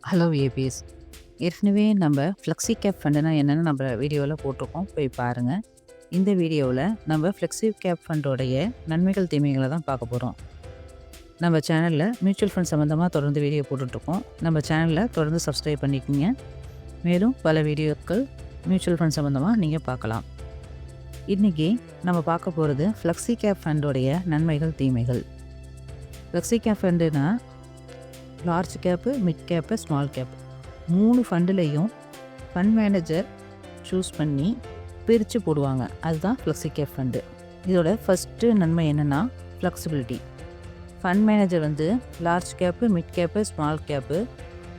Hello ABS. ஏற்கனவே நம்ம Flexi-Cap ஃபண்டுனா என்னென்னு நம்ம வீடியோவில் போட்டிருக்கோம், போய் பாருங்கள். இந்த வீடியோவில் நம்ம Flexi-Cap ஃபண்டோடைய நன்மைகள் தீமைகளை தான் பார்க்க போகிறோம். நம்ம சேனலில் மியூச்சுவல் ஃபண்ட் சம்மந்தமாக தொடர்ந்து வீடியோ போட்டுட்ருக்கோம். நம்ம சேனலில் தொடர்ந்து சப்ஸ்கிரைப் பண்ணிக்கோங்க. மேலும் பல வீடியோக்கள் மியூச்சுவல் ஃபண்ட் சம்மந்தமாக நீங்கள் பார்க்கலாம். இன்றைக்கி நம்ம பார்க்க போகிறது Flexi-Cap ஃபண்டோடைய நன்மைகள் தீமைகள். Flexi-Cap ஃபண்டுனா large cap, mid cap, small cap 3 ஃபண்டுலேயும் ஃபண்ட் மேனேஜர் சூஸ் பண்ணி பிரித்து போடுவாங்க. அதுதான் Flexi-Cap ஃபண்டு. இதோட ஃபஸ்ட்டு நன்மை என்னென்னா flexibility. Fund manager large cap, mid cap, small cap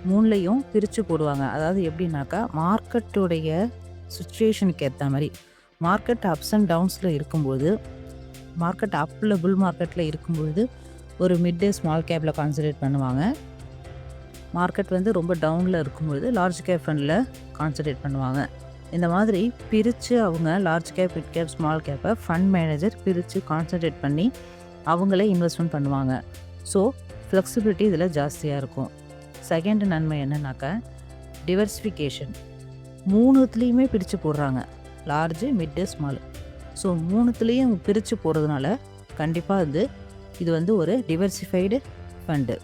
3லையும் பிரித்து போடுவாங்க. அதாவது எப்படின்னாக்கா மார்க்கெட்டுடைய சுச்சுவேஷனுக்கு ஏற்ற மாதிரி மார்க்கெட் அப்ஸ் அண்ட் டவுன்ஸில் இருக்கும்போது, மார்க்கெட் அப்பில் புல் மார்க்கெட்டில் இருக்கும்பொழுது ஒரு மிட்டு ஸ்மால் கேப்பில் கான்சன்ட்ரேட் பண்ணுவாங்க. மார்க்கெட் ரொம்ப டவுனில் இருக்கும்பொழுது லார்ஜ் கேப் ஃபண்டில் கான்சன்ட்ரேட் பண்ணுவாங்க. இந்த மாதிரி பிரித்து அவங்க large cap, mid cap, small கேப்பை ஃபண்ட் மேனேஜர் பிரித்து கான்சன்ட்ரேட் பண்ணி அவங்களே இன்வெஸ்ட்மெண்ட் பண்ணுவாங்க. ஸோ ஃப்ளெக்சிபிலிட்டி இதில் ஜாஸ்தியாக இருக்கும். செகண்ட் நன்மை என்னன்னாக்கா டிவர்சிஃபிகேஷன். 3த்துலேயுமே பிரித்து போடுறாங்க, லார்ஜு, மிட்டு, ஸ்மால். ஸோ 3த்துலேயும் பிரித்து போடுறதுனால கண்டிப்பாக இது ஒரு டிவர்சிஃபைடு ஃபண்டு.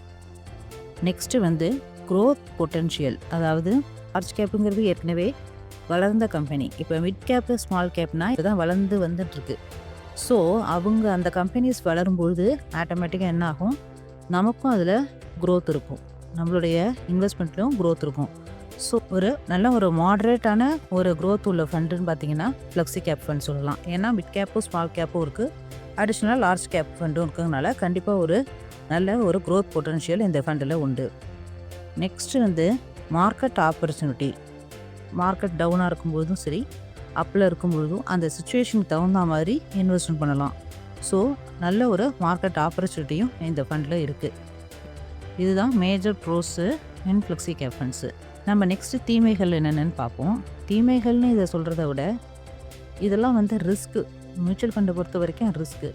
Next growth potential. அதாவது லார்ஜ் கேப்புங்கிறது ஏற்கனவே வளர்ந்த கம்பெனி. இப்போ மிட் கேப்பு, ஸ்மால் கேப்னால் இதுதான் வளர்ந்து வந்துட்டுருக்கு. ஸோ அவங்க அந்த கம்பெனிஸ் வளரும்பொழுது ஆட்டோமேட்டிக்காக என்ன ஆகும், நமக்கும் அதில் க்ரோத் இருக்கும், நம்மளுடைய இன்வெஸ்ட்மெண்ட்லேயும் க்ரோத் இருக்கும். ஸோ நல்ல ஒரு மாடரேட்டான ஒரு க்ரோத் உள்ள ஃபண்டுன்னு பார்த்தீங்கன்னா Flexi-Cap ஃபண்ட் சொல்லலாம். ஏன்னா மிட் கேப்பும் ஸ்மால் கேப்பும் இருக்குது, அடிஷ்னலாக லார்ஜ் கேப் ஃபண்டும் இருக்கிறதுனால கண்டிப்பாக நல்ல ஒரு க்ரோத் பொட்டன்ஷியல் இந்த ஃபண்டில் உண்டு. Next market opportunity. மார்க்கெட் டவுனாக இருக்கும்போதும் சரி, அப்பில் இருக்கும்பொழுதும் அந்த சுச்சுவேஷனுக்கு தகுந்த மாதிரி இன்வெஸ்ட்மெண்ட் பண்ணலாம். ஸோ நல்ல ஒரு மார்க்கெட் ஆப்பர்ச்சுனிட்டியும் இந்த ஃபண்டில் இருக்குது. இதுதான் மேஜர் ப்ரோஸு இன் Flexi-Cap ஃபண்ட்ஸு. நம்ம நெக்ஸ்ட்டு தீமைகள் என்னென்னு பார்ப்போம். தீமைகள்னு இதை சொல்கிறத விட இதெல்லாம் ரிஸ்க்கு. மியூச்சுவல் ஃபண்டை பொறுத்த வரைக்கும் ரிஸ்க்கு.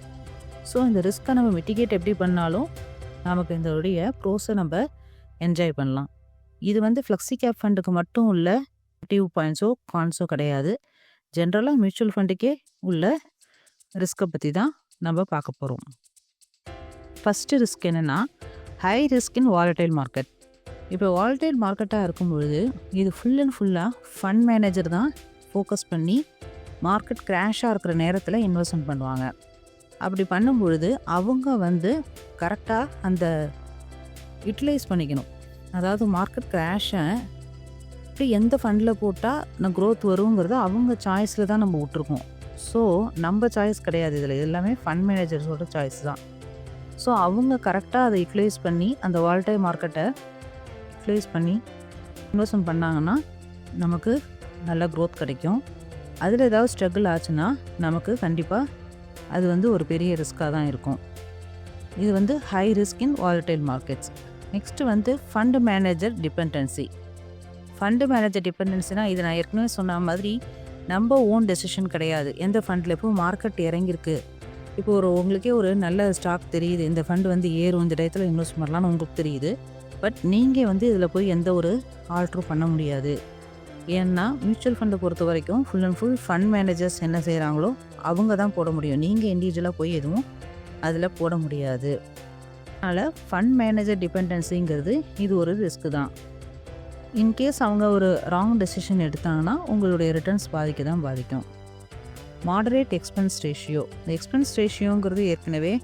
ஸோ இந்த ரிஸ்க்கை நம்ம மிட்டிகேட் எப்படி பண்ணாலும் நமக்கு இதோடைய ப்ரோஸை நம்ம என்ஜாய் பண்ணலாம். இது Flexi-Cap ஃபண்டுக்கு மட்டும் உள்ள நெகட்டிவ் பாயிண்ட்ஸோ கான்ஸோ கிடையாது. ஜென்ரலாக மியூச்சுவல் ஃபண்டுக்கே உள்ள ரிஸ்க்கை பற்றி தான் நம்ம பார்க்க போகிறோம். ஃபஸ்ட்டு ரிஸ்க் என்னென்னா high risk in volatile market. இப்போ வாலடைல் மார்க்கெட்டாக இருக்கும்பொழுது இது ஃபுல் அண்ட் ஃபுல்லாக ஃபண்ட் மேனேஜர் தான் ஃபோக்கஸ் பண்ணி மார்க்கெட் கிராஷாக இருக்கிற நேரத்தில் இன்வெஸ்ட்மெண்ட் பண்ணுவாங்க. அப்படி பண்ணும்பொழுது அவங்க கரெக்டாக அந்த யூட்டிலைஸ் பண்ணிக்கணும். அதாவது மார்க்கெட் கிராஷை இப்படி எந்த ஃபண்டில் போட்டால் நான் க்ரோத் வருங்கிறத அவங்க சாய்ஸில் தான் நம்ம விட்ருக்கோம். ஸோ நம்ம சாய்ஸ் கிடையாது, இதில் எல்லாமே ஃபண்ட் மேனேஜர்ஸோட சாய்ஸ் தான். ஸோ அவங்க கரெக்டாக அதை யூட்டிலைஸ் பண்ணி அந்த வாலடைல் மார்க்கெட்டை யூட்டிலைஸ் பண்ணி இன்வெஸ்ட்மெண்ட் பண்ணாங்கன்னா நமக்கு நல்ல க்ரோத் கிடைக்கும். அதில் ஏதாவது ஸ்ட்ரகிள் ஆச்சுன்னா நமக்கு கண்டிப்பாக அது ஒரு பெரிய ரிஸ்க்காக தான் இருக்கும். இது high risk in volatile markets. Next fund manager dependency. Fund manager டிபெண்டன்சினா இது நான் ஏற்கனவே சொன்ன மாதிரி நம்ம ஓன் டெசிஷன் கிடையாது. எந்த ஃபண்டில் இப்போ மார்க்கெட் இறங்கியிருக்கு, இப்போ உங்களுக்கே ஒரு நல்ல ஸ்டாக் தெரியுது, இந்த ஃபண்டு ஏறும், இந்த டயத்தில் இன்வெஸ்ட் பண்ணலாம்னு உங்களுக்கு தெரியுது. பட் நீங்கள் இதில் போய் எந்த ஒரு ஆல்ட்ரும் பண்ண முடியாது. ஏன்னா மியூச்சுவல் ஃபண்டை பொறுத்த வரைக்கும் full and full fund managers என்ன செய்கிறாங்களோ அவங்க தான் போட முடியும். நீங்கள் இண்டிவிஜுவலாக போய் எதுவும் அதில் போட முடியாது. அதனால் ஃபண்ட் மேனேஜர் டிபெண்டன்சிங்கிறது இது ஒரு ரிஸ்க்கு தான். இன்கேஸ் அவங்க ஒரு ராங் டெசிஷன் எடுத்தாங்கன்னா உங்களுடைய ரிட்டர்ன்ஸ் பாதிக்கும். Moderate expense ratio. இந்த எக்ஸ்பென்ஸ் ரேஷியோங்கிறது ஏற்கனவே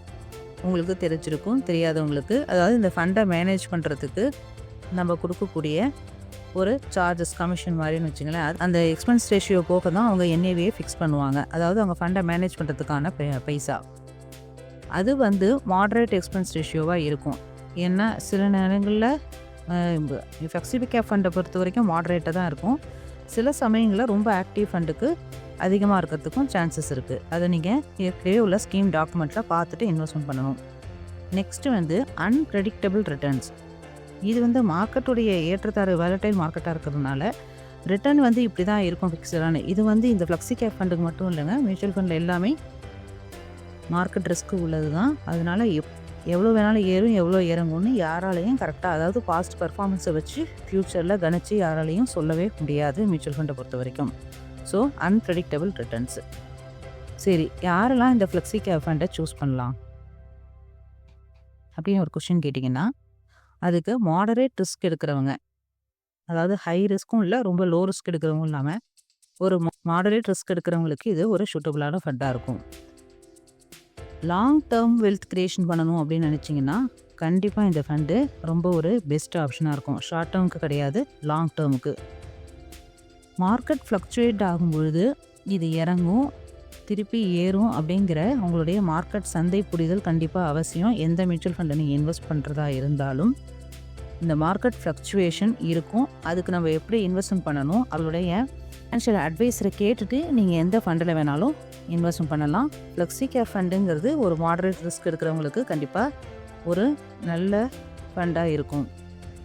உங்களுக்கு தெரிஞ்சிருக்கும், தெரியாதவங்களுக்கு. அதாவது இந்த ஃபண்டை மேனேஜ் பண்ணுறதுக்கு நம்ம கொடுக்கக்கூடிய ஒரு சார்ஜஸ், கமிஷன் மாதிரின்னு வச்சுங்களேன். அந்த எக்ஸ்பென்ஸ் ரேஷியோ போக தான் அவங்க NAVயை ஃபிக்ஸ் பண்ணுவாங்க. அதாவது அவங்க ஃபண்டை மேனேஜ் பண்ணுறதுக்கான பைசா. அது மாடரேட் எக்ஸ்பென்ஸ் ரேஷியோவாக இருக்கும். ஏன்னா சில நேரங்களில் Flexi-Cap ஃபண்டை பொறுத்த வரைக்கும் மாடரேட்டாக தான் இருக்கும். சில சமயங்களில் ரொம்ப ஆக்டிவ் ஃபண்டுக்கு அதிகமாக இருக்கிறதுக்கும் சான்சஸ் இருக்குது. அதை நீங்கள் ஏற்கனவே உள்ள ஸ்கீம் டாக்குமெண்ட்டில் பார்த்துட்டு இன்வெஸ்ட்மெண்ட் பண்ணணும். Next unpredictable returns. இது மார்க்கெட்டுடைய ஏற்றத்தாறு வாலடைல் மார்க்கெட்டாக இருக்கிறதுனால ரிட்டர்ன் இப்படி தான் இருக்கும் ஃபிக்ஸடான. இது இந்த Flexi-Cap ஃபண்டுக்கு மட்டும் இல்லைங்க, மியூச்சுவல் ஃபண்டில் எல்லாமே மார்க்கெட் ரிஸ்க்கு உள்ளது தான். அதனால் எவ்வளோ வேணாலும் ஏறும், எவ்வளோ இறங்கும்னு யாராலையும் கரெக்டாக, அதாவது பாஸ்ட் பர்ஃபார்மன்ஸை வச்சு ஃப்யூச்சரில் கணிச்சு யாராலையும் சொல்லவே முடியாது மியூச்சுவல் ஃபண்டை பொறுத்த வரைக்கும். So unpredictable returns. சரி, யாரெல்லாம் இந்த ஃப்ளெக்ஸி கேப் ஃபண்டை சூஸ் பண்ணலாம் அப்படின்னு ஒரு கொஷின் கேட்டிங்கன்னா, அதுக்கு மாடரேட் ரிஸ்க் எடுக்கிறவங்க, அதாவது ஹை ரிஸ்க்கும் இல்லை, ரொம்ப லோ ரிஸ்க் எடுக்கிறவங்க இல்லாமல் ஒரு மாடரேட் ரிஸ்க் எடுக்கிறவங்களுக்கு இது ஒரு சூட்டபுளான ஃபண்டாக இருக்கும். லாங் டேர்ம் வெல்த் கிரியேஷன் பண்ணணும் அப்படின்னு நினச்சிங்கன்னா கண்டிப்பாக இந்த ஃபண்டு ரொம்ப ஒரு பெஸ்ட் ஆப்ஷனாக இருக்கும். ஷார்ட் டேர்முக்கு கிடையாது, லாங் டேர்முக்கு. மார்க்கெட் ஃப்ளக்சுவேட் ஆகும்பொழுது இது இறங்கும், திருப்பி ஏறும் அப்படிங்கிற உங்களுடைய மார்க்கெட் சந்தை புரிதல் கண்டிப்பாக அவசியம். எந்த மியூச்சுவல் ஃபண்டை நீங்கள் இன்வெஸ்ட் பண்ணுறதா இருந்தாலும் இந்த மார்க்கெட் ஃப்ளக்சுவேஷன் இருக்கும். அதுக்கு நம்ம எப்படி இன்வெஸ்ட்மெண்ட் பண்ணணும், அவருடைய ஃபினான்ஷியல் அட்வைஸரை கேட்டுட்டு நீங்கள் எந்த ஃபண்டில் வேணாலும் இன்வெஸ்ட்மெண்ட் பண்ணலாம். ஃப்ளெக்ஸி கேப் ஃபண்டுங்கிறது ஒரு மாடரேட் ரிஸ்க் எடுக்கிறவங்களுக்கு கண்டிப்பாக ஒரு நல்ல ஃபண்டாக இருக்கும்.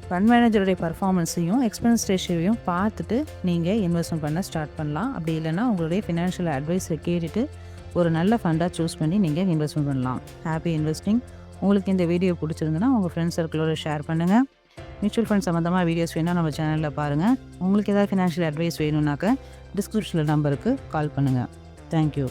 ஃபண்ட் மேனேஜருடைய பர்ஃபார்மன்ஸையும் எக்ஸ்பென்ஸ் ரேஷியோவையும் பார்த்துட்டு நீங்கள் இன்வெஸ்ட்மெண்ட் பண்ண ஸ்டார்ட் பண்ணலாம். அப்படி இல்லைன்னா உங்களுடைய ஃபினான்ஷியல் அட்வைஸரை கேட்டுட்டு ஒரு நல்ல ஃபண்டாக சூஸ் பண்ணி நீங்கள் இன்வெஸ்ட்மெண்ட் பண்ணலாம். Happy investing. உங்களுக்கு இந்த வீடியோ பிடிச்சிருந்துன்னா உங்கள் ஃப்ரெண்ட்ஸ் சர்க்கிளோட ஷேர் பண்ணுங்கள். மியூச்சுவல் ஃபண்ட் சம்மந்தமாக வீடியோஸ் வேணால் நம்ம சேனலில் பாருங்கள். உங்களுக்கு ஏதாவது ஃபினான்ஷியல் அட்வைஸ் வேணும்னாக்க டிஸ்கிரிப்ஷனில் நம்பருக்கு கால் பண்ணுங்கள். தேங்க்யூ.